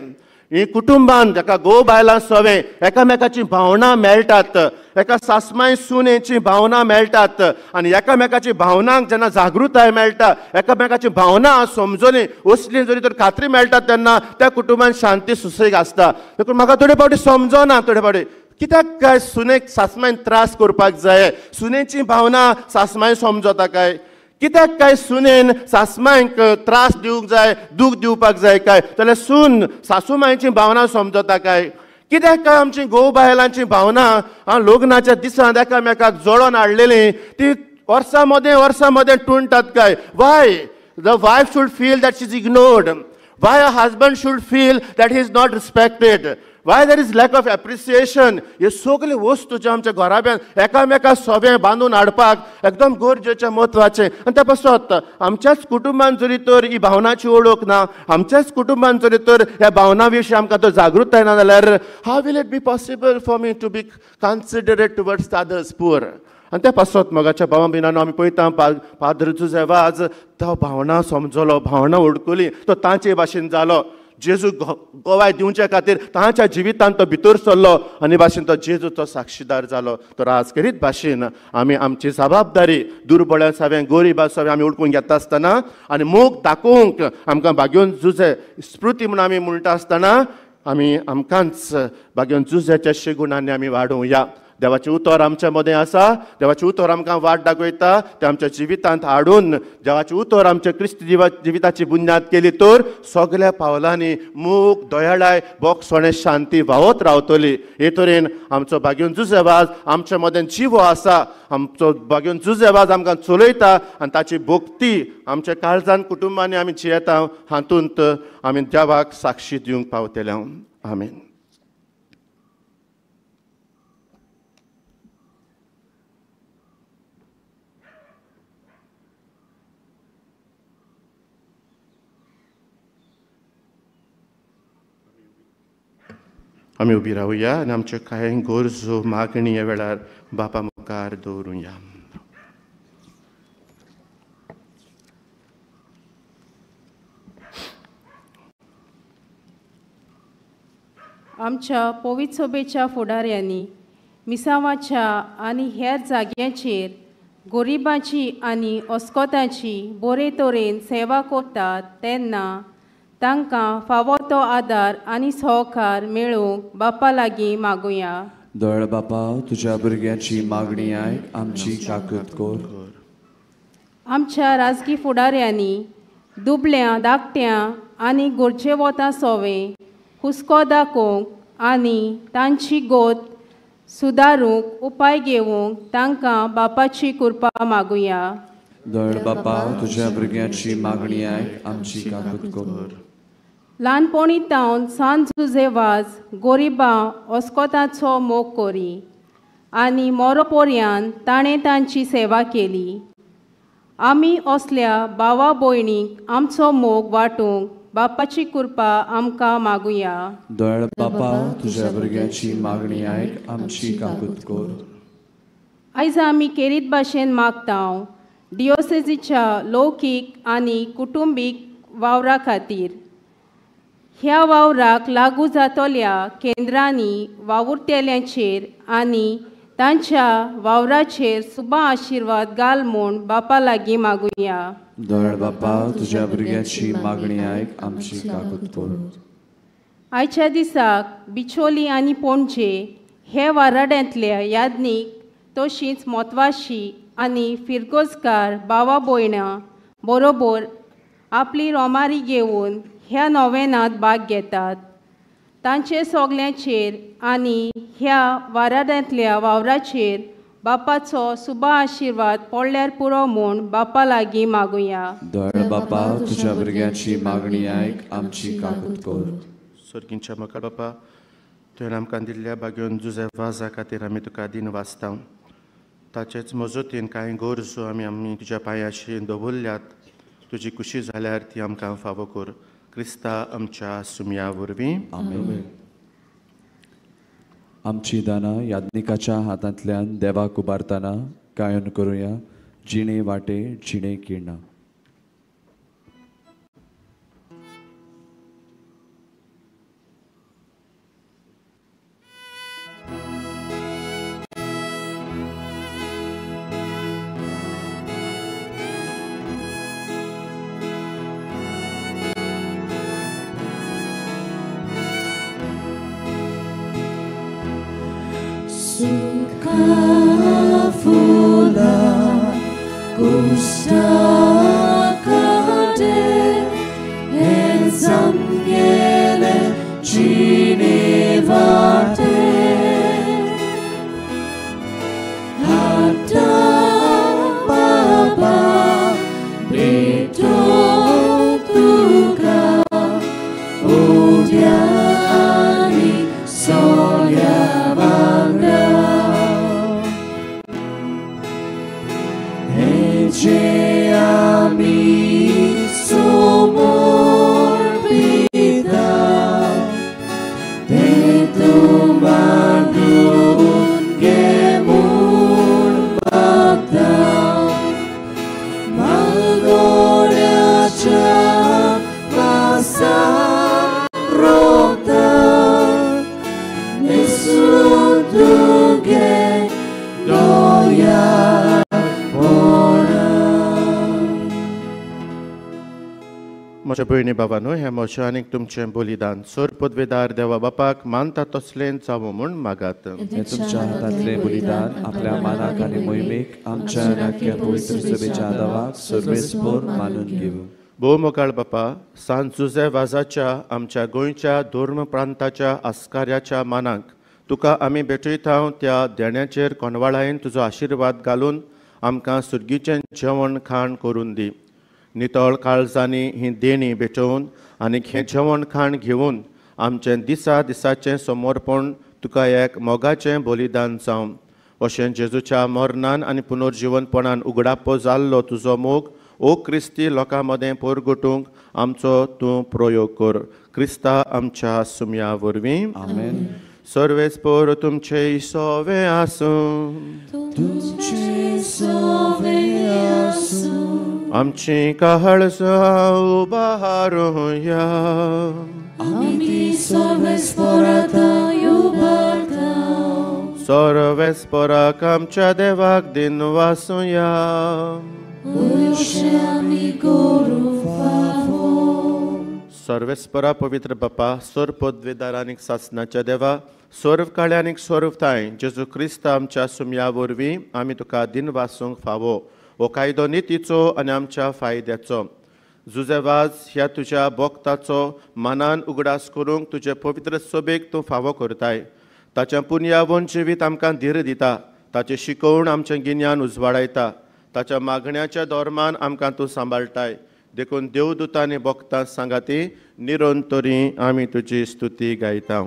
ही कुटुंबान जाका घोव बायलां सवे एकामेकाची भावना मेळटात, एका सासमाय सुनेची भावना मेळटात आनी एकामेकाची भावनांक जेन्ना जागृताय मेळटा, एकामेकाची भावना समजोनी असली जरी तर खात्री मेळटा तेन्ना त्या कुटुंबान शांती सुसेग आसता. देखून म्हाका थोडे फावटी समजना, थोडे फावटी कित्याक काय सुनेक सासमायन त्रास करपाक जाय, सुनेची भावना सासमाय समजता काय, कित्याक काय सुनेन सासमायक त्रास दिवंक जाय, दूख दिवपाक जाय काय, जाल्यार सून सासूमायची भावना समजता काय, कित्याक काय आमची घोव बायलांची भावना लग्नाच्या दिसांत एकामेकाक जोडोन हाडलेली ती वर्सां मदें टुणटात काय. Why the wife should feel that she is ignored, Y a husband should feel that he is not respected, Y there is lack of appreciation. हे सगळे वस्तू जे आमच्या घराब्यान एकामेका सोबे बांदून हाडपाक एकदम गरजेचें म्हत्वाचें. आनी त्या पासत आमच्याच कुटुंबान जरी तर ही भावनाची ओळख ना, आमच्याच कुटुंबान जरी तर ह्या भावना विशीं आमकां तो जागृताय ना जाल्यार how will it be possible for me to be considerate towards the others poor. आनी त्या पासत मोगाच्या भावा भिनान आमी पळयता फादर जुझेवाज तो भावना समजलो, भावना ओळखली, तो तांचे भाशेन जालो. जेजू गोवाय दिवचे खातीर तांच्या जिवितांत तो भितर सरलो आनी भाशेन तो जेजूचो साक्षीदार जालो. तर आजकरीत भाशेन आमी आमची जबाबदारी दुर्बळ्या सवें गरीबा सवें आमी ओळखून घेता आसतना आनी मोग दाखोवंक आमकां भाग्योन जुजे स्मृती म्हणून आमी म्हणटा आसतना आमी आमकांच भाग्योन जुजेच्या शेगुणांनी आमी वाडोवया. देवाचें उतर आमच्या मदें आसा, देवाचें उतर आमकां वाट दाखयता, तें आमच्या जिवितांत हाडून देवाचें उतर आमच्या क्रिस्त जिविताची बुन्याद केली तर सगळ्या पावलांनी मोग, दयाळाय, बोगसोणे, शांती व्हांवत रावतली. हे तरेन आमचो भाग्योन जुझेवाज आमच्या मदें जिवो आसा, आमचो भाग्योन जुझेवाज आमकां चलयता आनी ताची भोक्ती आमच्या काळजान कुटुंबांनी आमी जियेता, हातूंत आमी देवाक साक्षी दिवंक पावतले. आमीन. आमी उबी रावया आनी आमच्यो कांय गरजो मागणी ह्या वेळार बापा मुखार दवरुया. आमच्या पवित्र सभेच्या फुडाऱ्यांनी मिसावाच्या आनी हेर जाग्यांचेर गरिबांची आनी अस्कोतांची बरे तरेन सेवा करतात तेन्ना तांकां फावो तो आदार आनी सहकार मेळोवंक बापा लागीं मागुया. दयाळ बापा, तुज्या भुरग्यांची मागणी आयक, आमची काकूत कर. आमच्या राजकी फुडाऱ्यांनी दुबळ्या, धाकट्यां आनी गरजे वता सवें हुस्को दाखोवंक आनी तांची गोत सुदारूंक उपाय घेवंक तांकां बापाची कृपा मागुया. दयाळ बापा, तुज्या भुरग्यांची मागणी आयक, आमची काकूत कर. ल्हानपणी तावन सांत जुझेवाज गरिबां अस्कोतांचो मोग करी आनी मरोपर्यंत ताणें तांची सेवा केली. आमी असल्या भावा भयणीक आमचो मोग वांटूंक बापाची कृपा आमकां मागुया. दयाळ बापा, तुज्या भुरग्यांची मागणी आयक, आमची काकूत कर. आयज आमी केरीत भाशेन मागता डिओसेसीच्या लौकीक आनी कुटुंबीक वावरा खातीर. ह्या वावराक लागू जातल्या केंद्रांनी वावुरतेल्यांचेर आनी तांच्या वावराचेर सुबा आशिर्वाद घाल म्हूण बापा लागीं मागुया. दयाळ बापा, तुज्या भुरग्यांची मागणी आयक, आमची काकूत कर. आयच्या दिसाक बिचोली आनी पणजे हे वाराड्यांतल्या यादनीक तशींच म्हत्वाची आनी फिरगोजकार भावा भयणां बरोबर आपली रोमारी घेवन ह्या नोवेनांत भाग घेतात. तांचे सगल्यांचेर आनी ह्या वाराड्यांतल्या वावराचेर बापाचो सुबा आशिर्वाद पडल्यार पुरो म्हूण बापा लागीं मागुया. दयाळ बापा, तुज्या भुरग्यांची मागणी आयक, आमची काकूत कर. सर्गींच्या मोका बापा, तुवें आमकां दिल्ल्या भाग्योन जुझेवाजा खातीर आमी तुका दिन वाचता. ताचेच मजतीन कांय गरजो आमी तुज्या पांयाशी दवरल्यात. तुजी खुशी जाल्यार ती आमकां फावो कर. क्रिस्ता आमच्या सुमया वरवीं. आमेन. आमची दानां याज्ञिकाच्या हातांतल्यान देवाक उबारतना गायन करुया. जिणे वाटे जिणे किर्णा. म्हज्या भयणी बाबांनो, हे म्हजें आनीक तुमचें बलिदान सोर पदवेदार देवा बापाक मानता तसलें जावं म्हूण मागात. हे तुमच्या हातांतले बलिदान आपल्या मानाक आनी मोहिमेक आमच्या नाक्या पवित्र सभेच्या आदावाक सर्वेस्पोर मानून घेवं. भोव मोगाळ बापा, सांत जुझे वाजाच्या आमच्या गोंयच्या धर्म प्रांताच्या आस्कार्याच्या मानाक तुका आमी भेटयता त्या देण्याचेर कोणवाळायेन तुजो आशिर्वाद घालून आमकां सुर्गीचें जेवण खाण करून दी. नितळ काळजांनी ही देणी भेटोवन आनीक हें जेवण खाण घेवन आमचें दिसा दिसाचें समर्पण तुका एक मोगाचें बलिदान जावं. अशें जेजूच्या मरणान आनी पुनर्जीवनपणान उगडापो जाल्लो तुजो मोग ओ क्रिस्ती लोकां मदें परगटूंक आमचो तूं प्रयोग कर. क्रिस्ता आमच्या सुमया वरवीं. आमेन. सर्वेस्पोर तुमचे इसोवे आसूं. आमची काळजां उबारूया. सर्वेस्पोराक आमच्या देवाक दिन वासुया. सर्वेस्परा पवित्र बापा, सोर पदवेदार आनीक सासणाच्या देवा, सोर्व काळे आनीक सोर्व थाय जेजू क्रिस्त आमच्या सुमया वरवीं आमी तुका दिन वासूंक फावो. हो कायदो नितीचो आनी आमच्या फायद्याचो. जुजेवाज ह्या तुज्या भक्ताचो मनान उगडास करूंक तुजे पवित्र सभेक तूं फावो करताय. ताच्या पुण्यावन जिवीत आमकां धीर दिता. ताचें शिकवण आमचें गिन्यान उजवाडायता. ताच्या मागण्याच्या धोरमान आमकां तूं सांबाळटाय. देखून देवदूतांनी भक्तां सांगाती निरंतरी आमी तुजी स्तुती गायता.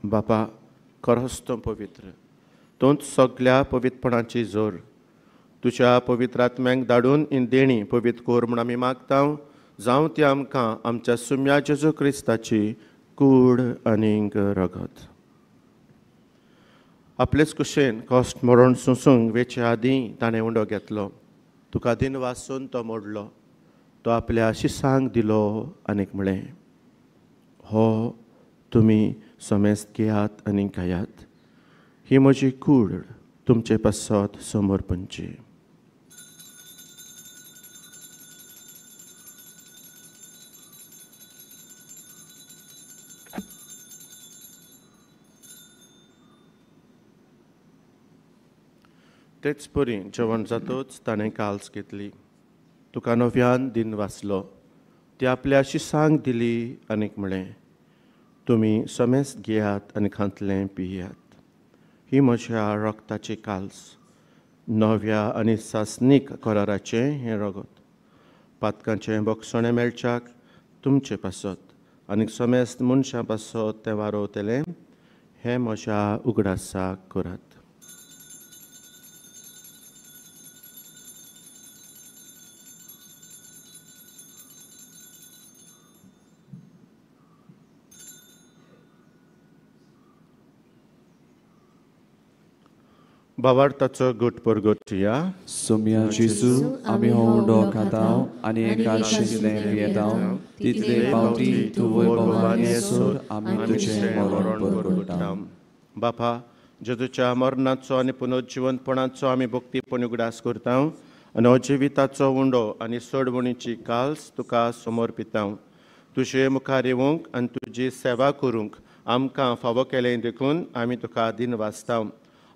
बापा, खरोच तो पवित्र, तोच सगळ्या पवित्रपणाची जोर. तुज्या पवित्र आत्म्यांक धाडून इन देणी पवित्र कोर म्हूण आमी मागता. जावं ती आमकां आमच्या सुम्या जेजू क्रिस्ताची कूड आनीक रगत. आपलेच कुशेन कॉस्ट मरण सुसूंक वेचे आदीं ताणें उंडो घेतलो. तुका दिन वासून तो मोडलो. तो आपल्या आशिसांक दिलो आनीक म्हळें, हो तुमी समेस्त घेयात आनी खायात. ही म्हजी कूड तुमचे पासत समर्पणची. तेच परी जेवण जातोच ताणें काल्स घेतली. तुका नव्यान दिन वाचलो. ती आपल्या शिसांक दिली आनीक म्हळें, तुमी समेस्त घेयात आनी खांतलें पियात. ही म्हज्या रक्ताची काल्स, नव्या आनी सासनीक कराराचें हें रगत. पातकांचें बोगसणें मेळच्याक तुमचे पासत आनीक समेस्त मनशां पासत तें वारोवतलें. हें म्हज्या उगडासाक करात. भावार्थाचो घोट परगोटया. सुम्या जेजू आमी हो उंडो खाताव आनी एका शिजलें पियेताव तितले पावटी तूं वैभवान येसोर आमी तुजें मरण परगोट्टा. बापा, जेजूच्या मरणाचो आनी पुनरुज्जीवनपणाचो आमी भक्तीपण उगडास करता आनी हो जिविताचो उंडो आनी सोडवणीची काल्स तुका समर्पिता. तुजे मुखार येवंक आनी तुजी सेवा करूंक आमकां फावो केलें देखून आमी तुका दिन वाचता.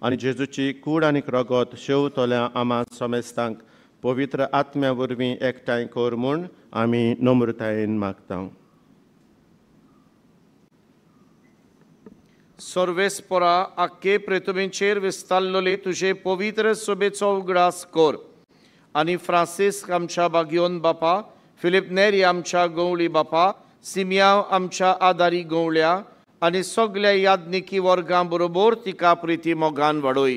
आनी जेजूची कूड आनीक रगत शेवतोल्या आमा समेस्तांक पवित्र आत्म्या वरवीं एकठांय कर म्हूण आमी नम्रतायेन मागता. सर्वेस्परा आख्खे पृथ्वीचेर विस्तारलोले तुजे पवित्र सोबेचो उगडास कर. आनी फ्रांसीस आमच्या बागयोन बापा, फिलीप नेरी आमच्या गवळी बापा, सिमियांव आमच्या आदारी गवळ्या आनी सगल्या याज्ञिकी वर्गां बरोबर तिका प्रिती मोगान वाडोय.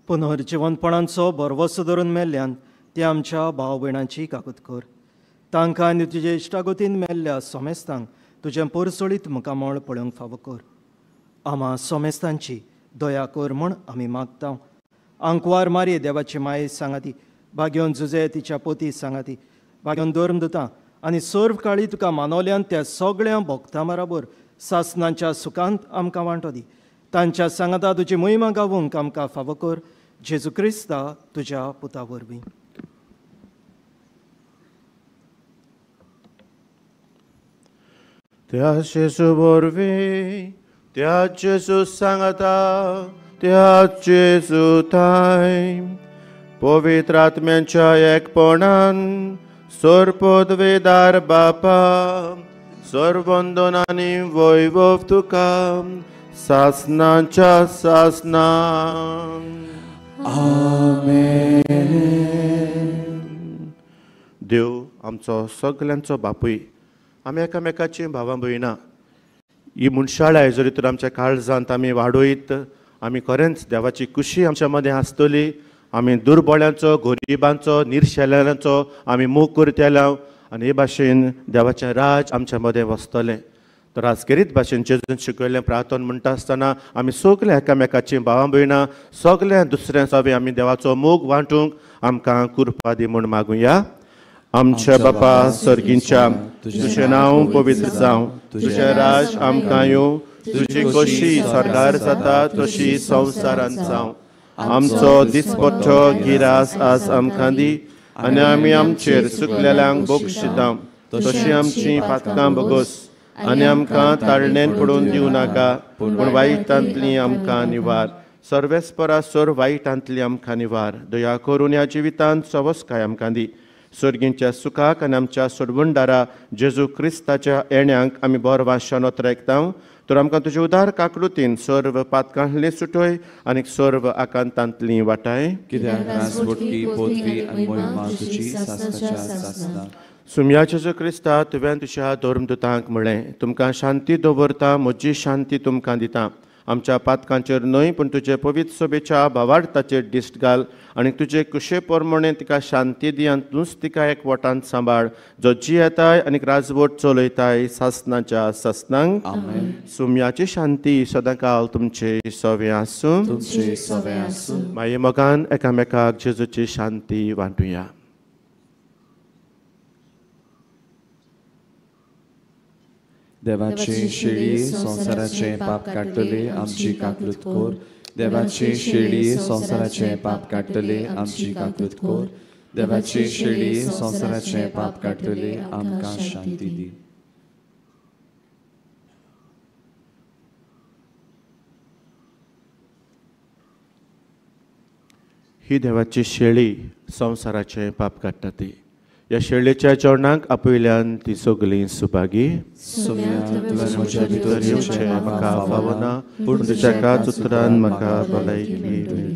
पुनर्जीवनपणांचो बरवसो धरून मेल्ल्यान ते आमच्या भाव भयणांची काकूत कर. तांकां आनी तुजे इश्टागतीन मेल्ल्या सोमेस्तांक तुजें परसळीत मुखामळ पळोवंक फावो कर. आमा सोमेस्तांची दया कर म्हूण आमी मागता. आंकवार मारये देवाची माये सांगाती, भाग्योन जुजे तिच्या पोती सांगाती, भाग्योन धर्मदूतां आनी सर्व काळी तुका मानवल्यान त्या सगळ्या भक्तां बरोबर सासणांच्या सुखांत आमकां वांटो दी. तांच्या सांगाता तुजी महिमा गावूंक आमकां फावो कर. जेजू क्रिस्ता तुज्या पुता वरवीं. त्या जेजू वरवीं, त्या जेजू सांगाता, त्या जेजू थाय पवित्र आत्म्याच्या एकपणान सोरपदवेदार बापा, सोरवंदनांनी वैभव तुका सासनाच्या सासनान. आमेन. देव आमचो सगल्यांचो बापूय, आमी एकामेकाची भावां भयणां. ही मनशाळाय जरी तर आमच्या काळजांत आमी वाडोयत, आमी खरेंच देवाची खुशी आमच्या मदें आसतली. आमी दुर्बळ्यांचो, गरिबांचो, निर्शेल्यांचो आमी मोग करतले आनी हे भाशेन देवाचें राज आमच्या मदें वसतलें. तर आजकेरीत भाशेन जेजून शिकयल्लें प्रार्थना म्हणटा आसतना आमी सगळे एकामेकाची भावां भयणां, सगळ्या दुसऱ्या सावे आमी देवाचो मोग वांटूंक आमकां कृपा दी म्हूण मागुया. आमच्या बापा सर्गींच्या, तुजें नांव पवित्र जावं, तुजें राज आमकां येवं, तुजी कशी स्वर्गार जाता तशी संवसारांत जावं. आमचो दिसपट्टो गिरास आज आमकां दी आनी आमी आमचेर चुकलेल्यांक बक्षिता तशी आमची पातकां बगस आनी आमकां ताळणेन पडून दिवं नाका, पूण वायटांतली आमकां निवार. सर्वेस्परा सोर वायटांतली आमकां निवार. दया करून ह्या जिवितांत सवस्काय आमकां दी. सर्गींच्या सुखाक आनी आमच्या सोडवणदारा जेजू क्रिस्ताच्या येण्याक आमी बरो वाशनोत रेखता. तर आमकां तुजे उदार काकलुतीन सर्व पातकांतली सुटोय आनी सर्व आकांतांतली वाटाय. कित्याक रासवटकी पदवी आनी महिमा तुजी सासनाच्या सासना. सुम्या जेजू क्रिस्ता, तुवें तुज्या धर्मदुतांक म्हळें, तुमकां शांती दवरता, म्हजी शांती तुमकां दिता. आमच्या पातकांचेर न्हय पूण तुजे पवित्र सोबेच्या भावार्थाचेर दिश्ट घाल आनी तुजे कुशे प्रमाणे तिका शांती दी आनी तूंच तिका एकवटांत सांबाळ, जो जी येताय आनी राजवट चलयताय सासनाच्या सासनांक. सुम्याची शांती सदां काल तुमचे सवे आसूं. तुमचे सवे आसूं. माये मोगान एकामेकाक जेजूची शांती वांटुया. देवाचे शेळये संवसाराचे पाप काडटले आमची काकलूत कोर. देवाचे शेळये संवसाराचे पाप काडटले आमची काकलूत कोर. देवाचे शेळये संवसाराचे पाप काडटले आमकां शांती दी. ही देवाची शेळी संवसाराचे पाप काडटा ती. ह्या शेळयेच्या जेवणाक आपयल्यान ती सगळीं सुपागी. म्हज्या भितर येवचें म्हाका फावना, पूण तुज्या एकाच उतरान म्हाका भलायकी मेळटली.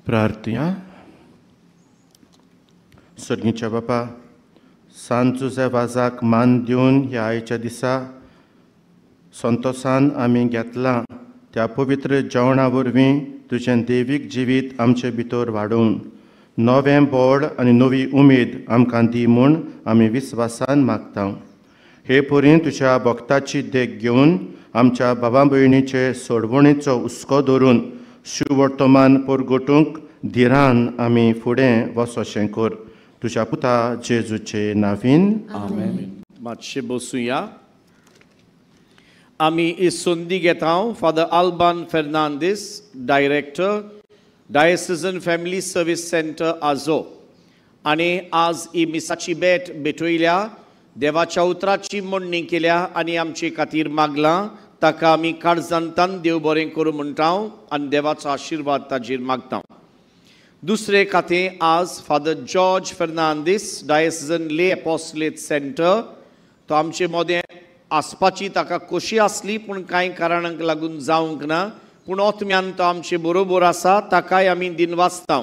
प्रार्थना. सर्गीच्या बापा, सांत जुझेवाजाक मान दिवन ह्या आयच्या दिसा संतोषान आमी घेतलां त्या पवित्र जेवणा वरवीं तुजें देवीक जिवीत आमचे भितर वाडोवन नवें बळ आनी नवी उमेद आमकां दी म्हूण आमी विस्वासान मागता. हे परीं तुज्या भक्ताची देख घेवन आमच्या भावा भयणीचे सोडवणेचो हुस्को धरून शिवर्तमान परगटूंक धिरान आमी फुडें वचोशें कर. तुज्या पुता जेजूचे नांवीन. आमेन. मातशें बसूया. आमी ही संदी घेता. Father Alban Fernandes, director, diocesan family service centre आजो, आनी आज ही मिसाची भेट भेटयल्या, देवाच्या उतराची म्हणणी केल्या आनी आमचे खातीर मागलां. ताका आमी काळजांतान देव बरें करूं म्हणटा आनी देवाचो आशिर्वाद ताजेर मागता. दुसरे खातें आज फादर जॉर्ज फेर्नांदीस, डायसिजन ले एपोस्टलेट सेंटर. तो आमचे मदें आसपाची ताका खोशी आसली, पूण कांय कारणांक लागून जावंक ना, पूण ओतम्यान तो आमचे बरोबर आसा. ताकाय आमी दिनवासता.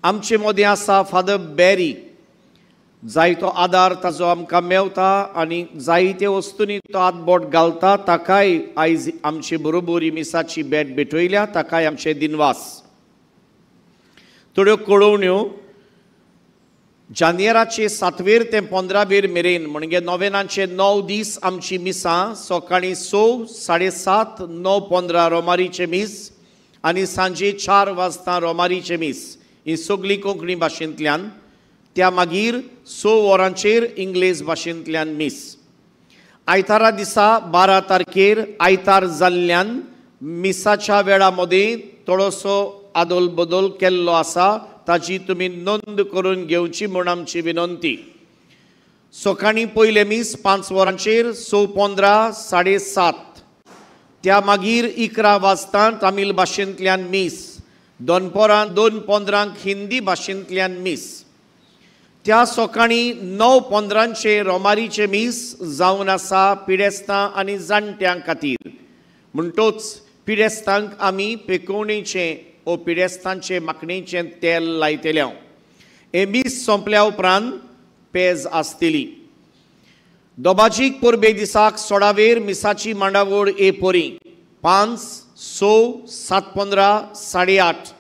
आमचे मदें आसा फादर बॅरी. जायतो आदार ताजो आमकां मेवता आनी जायते वस्तूंनी तो हातबोट घालता. ताकाय आयज आमचे बरोबर ही मिसाची भेट भेटयल्या. ताकाय आमचे दिनवास. थोड्यो कळोवण्यो. जानेराचे 7 ते 15 मेरेन म्हणजे नोवेनाचे 9 दीस आमची मिसां. सकाळीं 6, 7:30, 9:15 रोमारीचे मीस आनी सांजे 4 वाजता रोमारीचे मीस. ही सगळी कोंकणी भाशेंतल्यान. त्या मागीर 6 वरांचेर इंग्लीश भाशेंतल्यान मीस. आयतारा दिसा 12 तारखेर आयतार जाल्ल्यान मिसाच्या वेळा मदें थोडोसो आदल बदल केल्लो आसा. ताची तुमी नोंद करून घेवची म्हूण आमची विनंती. सकाळीं पयले मीस 5 वरांचेर 6:15, 7:30. त्या मागीर 11 वाजता तामील भाशेंतल्यान मीस. दनपरां 2:15 हिंदी भाशेंतल्यान मीस. त्या सकाळीं 9:15 रोमारीचे मीस जावन आसा पिडेस्तां आनी जाणट्यां खातीर. म्हणटोच पिडेस्तांक आमी पेकोवणेचें ओ पिडेस्तांचे माखणेचें तेल लायतल्या. हे मीस सोंपल्या उपरांत पेज आसतली. दोबाजीक परबे दिसाक 16 मिसाची मांडावळ एपरी 5, 6, 7:15, 8:30.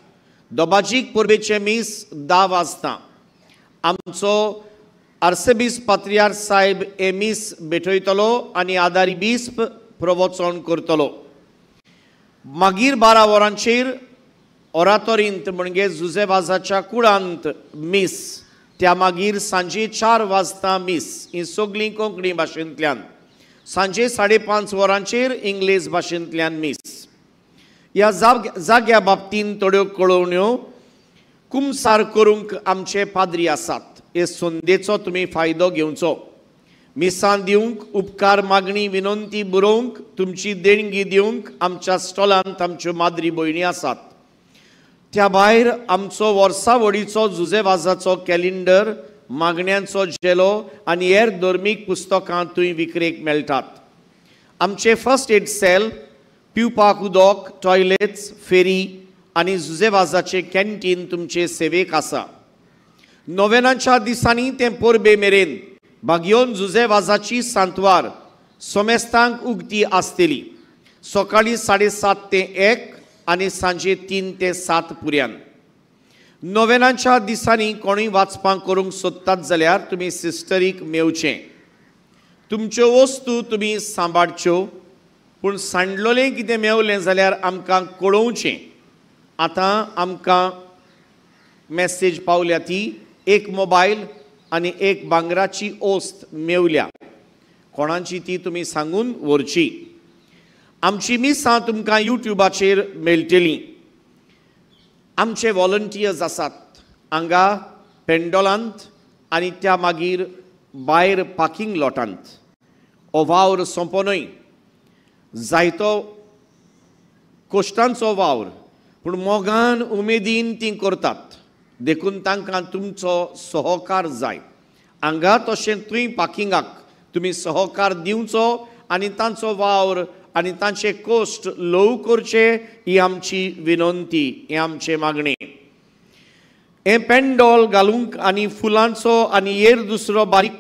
दोबाजीक परबेचे मीस 10 वाजता. आमचो आर्सबिस्प पात्रियार्क साहेब हे मीस भेटयतलो आनी आदारी बिस्प प्रवचन करतलो. मागीर 12 वरांचेर ओरातोरींत म्हणजे जुझेवाजाच्या कुळांत मीस. त्या मागीर सांजे 4 वाजता मीस. ही सगळी कोंकणी भाशेंतल्यान. सांजे 5:30 वरांचेर इंग्लीश भाशेंतल्यान मीस. ह्या जाग्या बाबतींत थोड्यो कळोवण्यो. कुमसार करूंक आमचे पाद्री आसात. हे संदेचो तुमी फायदो घेवचो. मिसां दिवंक, उपकार मागणी विनंती बरोवंक, तुमची देणगी दिवंक आमच्या स्टॉलांत आमच्यो माद्री भयणी आसात. त्या भायर आमचो वर्सावळीचो जुझेवाजाचो कॅलेंडर, मागण्यांचो जेलो आनी हेर धर्मीक पुस्तकां थंय विक्रेक मेळटात. आमचे फर्स्ट एड सेल, पिवपाक उदक, टॉयलेट्स, फेरी आनी जुझेवाजाचे कॅन्टीन तुमचे सेवेक आसा. नोवेनाच्या दिसांनी ते परबे मेरेन बागयोन जुझेवाजाची सांतवार सोमेस्तांक उक्ती आसतली. सकाळीं 7:30 ते 1 आनी सांजे 3 ते 7 पुर्यान. नोवेनाच्या दिसांनी कोणूय वाचपाक करूंक सोदतात जाल्यार तुमी सिस्टरीक मेवचें. तुमच्यो वस्तू तुमी सांबाळच्यो, पूण सांडलोलें कितें मेवलें जाल्यार आमकां कळोवचें. आतां आमकां मॅसेज पावल्या ती एक मोबायल आनी एक भांगराची ओस्त मेवल्या. कोणाची ती तुमी सांगून व्हरची. आमची मिसां तुमकां यूट्यूबाचेर मेळटलीं. आमचे वॉलंटियर्स आसात हांगा पेंडोलांत आनी त्या मागीर भायर पार्किंग लॉटांत. हो वावर सोंपोनय जायतो कोश्टांचो वावर, पूण मोगान उमेदीन ती करतात. देखून तांकां तुमचो सहकार जाय. हांगा तशें थंय पार्किंगाक तुमी सहकार दिवचो आनी तांचो वावर आनी तांचे कोश्ट लोव करचे ही आमची विनंती, हें आमचें मागणें. हें पेंडॉल घालूंक आनी फुलांचो आनी हेर दुसरो बारीक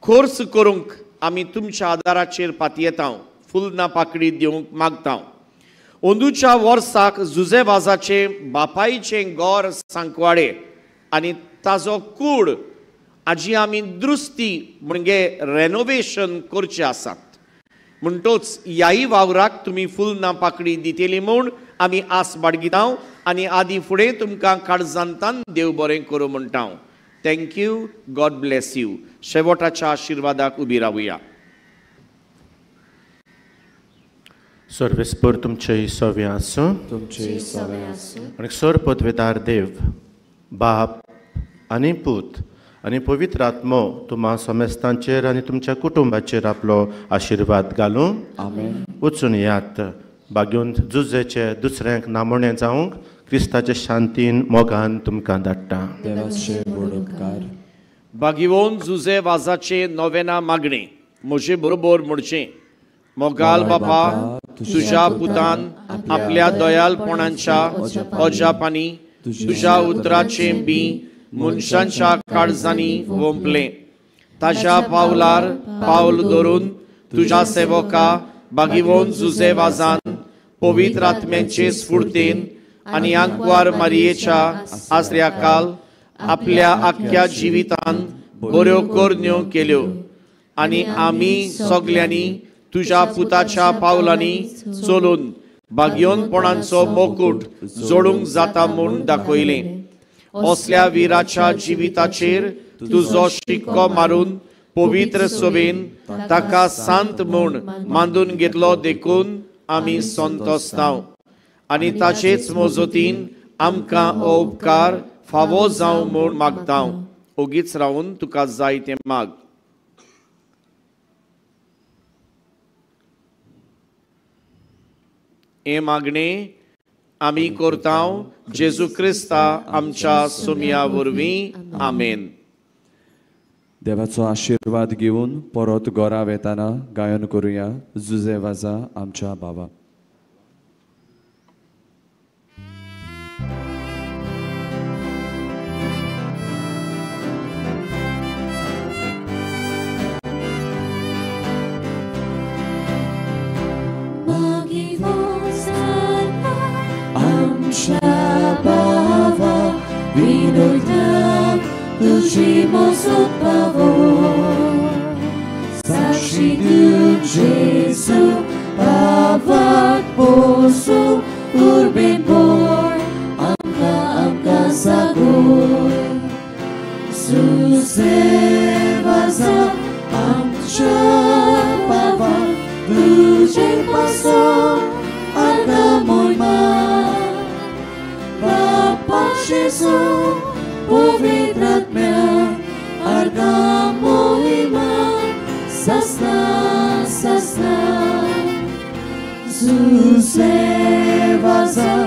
खर्च करूंक आमी तुमच्या आदाराचेर पातयेता. फुलना पाकळी दिवंक मागता. अंदूच्या वर्साक जुजेवाजाचे बापायचें गोर सांकवाडे आनी ताजो कूड हाजी आमी दुरुस्ती म्हणजे रेनोवेशन करचें आसात. म्हणटोच ह्याय वावराक तुमी फुलना पाकळी दितेली म्हूण आमी आस बाळगिता आनी आदी फुडें तुमकां काळजांतान देव बरें करूं म्हणटा. थँक्यू. God bless you. शेवटाच्या आशिर्वादाक उबी रावुया. सर्वेस्पर तुमचे सवे आसूं. तुमचे सवे आसूं. आनी सर पदवेदार देव, बाप आनी पूत आनी पवित्र आत्मो तुम्हा समेस्तांचेर आनी तुमच्या कुटुंबाचेर आपलो आशिर्वाद घालूं. आमेन. वचून यात बागेंत जुजेचे दुसऱ्यांक नामोणें जावंक क्रिस्ताचे शांतीन मोगान तुमकां धाडटा. देवाचे व्हड उपकार. बागिवोन जुजे वाजाचे नोवेना मागणें म्हजे बरोबर म्हणचें. मोगाल बापा, तुज्या पुतान आपल्या दयालपणाच्या अजापांनी तुज्या उतराचें बी मनशांच्या काळजांनी वंपलें. ताच्या पावलार पावल धरून तुज्या सेवका बागिवोन जुजे वाजान पवित्र आत्म्याचे स्फूर्तेन आनी आंकवार मारयेच्या आसऱ्याकाल आपल्या आख्या जिवितान बऱ्यो करण्यो केल्यो. आनी आमी सगल्यांनी तुज्या पुताच्या पावलांनी चलून बागियोनपणांचो मोकूट जोडूंक जाता म्हूण दाखयलें. असल्या विराच्या जिविताचेर तुजो शिक्को मारून पवित्र सभेन ताका सांत म्हूण मांडून घेतलो देखून आमी संतोसता. आनी ताचेच मोजतीन आमकां हो उपकार फावो जावं म्हूण मागता. ओगीच रावन तुका जाय तें माग. हे मागणें आमी करता जेजू क्रिस्ता आमच्या सुमया वरवीं. आमेन. देवाचो आशिर्वाद घेवन परत घरा वेताना गायन करुया जुजे वाजा आमच्या बाबा. Bawa winojna tuži mozog pavor. Saši tu Jesu pavat posu urben bor. Amka sagor. Suse vaza amcha pavat tuže paso arga moj ma. Jesu, povitratmea, arga mojima, sasna, sasna. Zuse vaza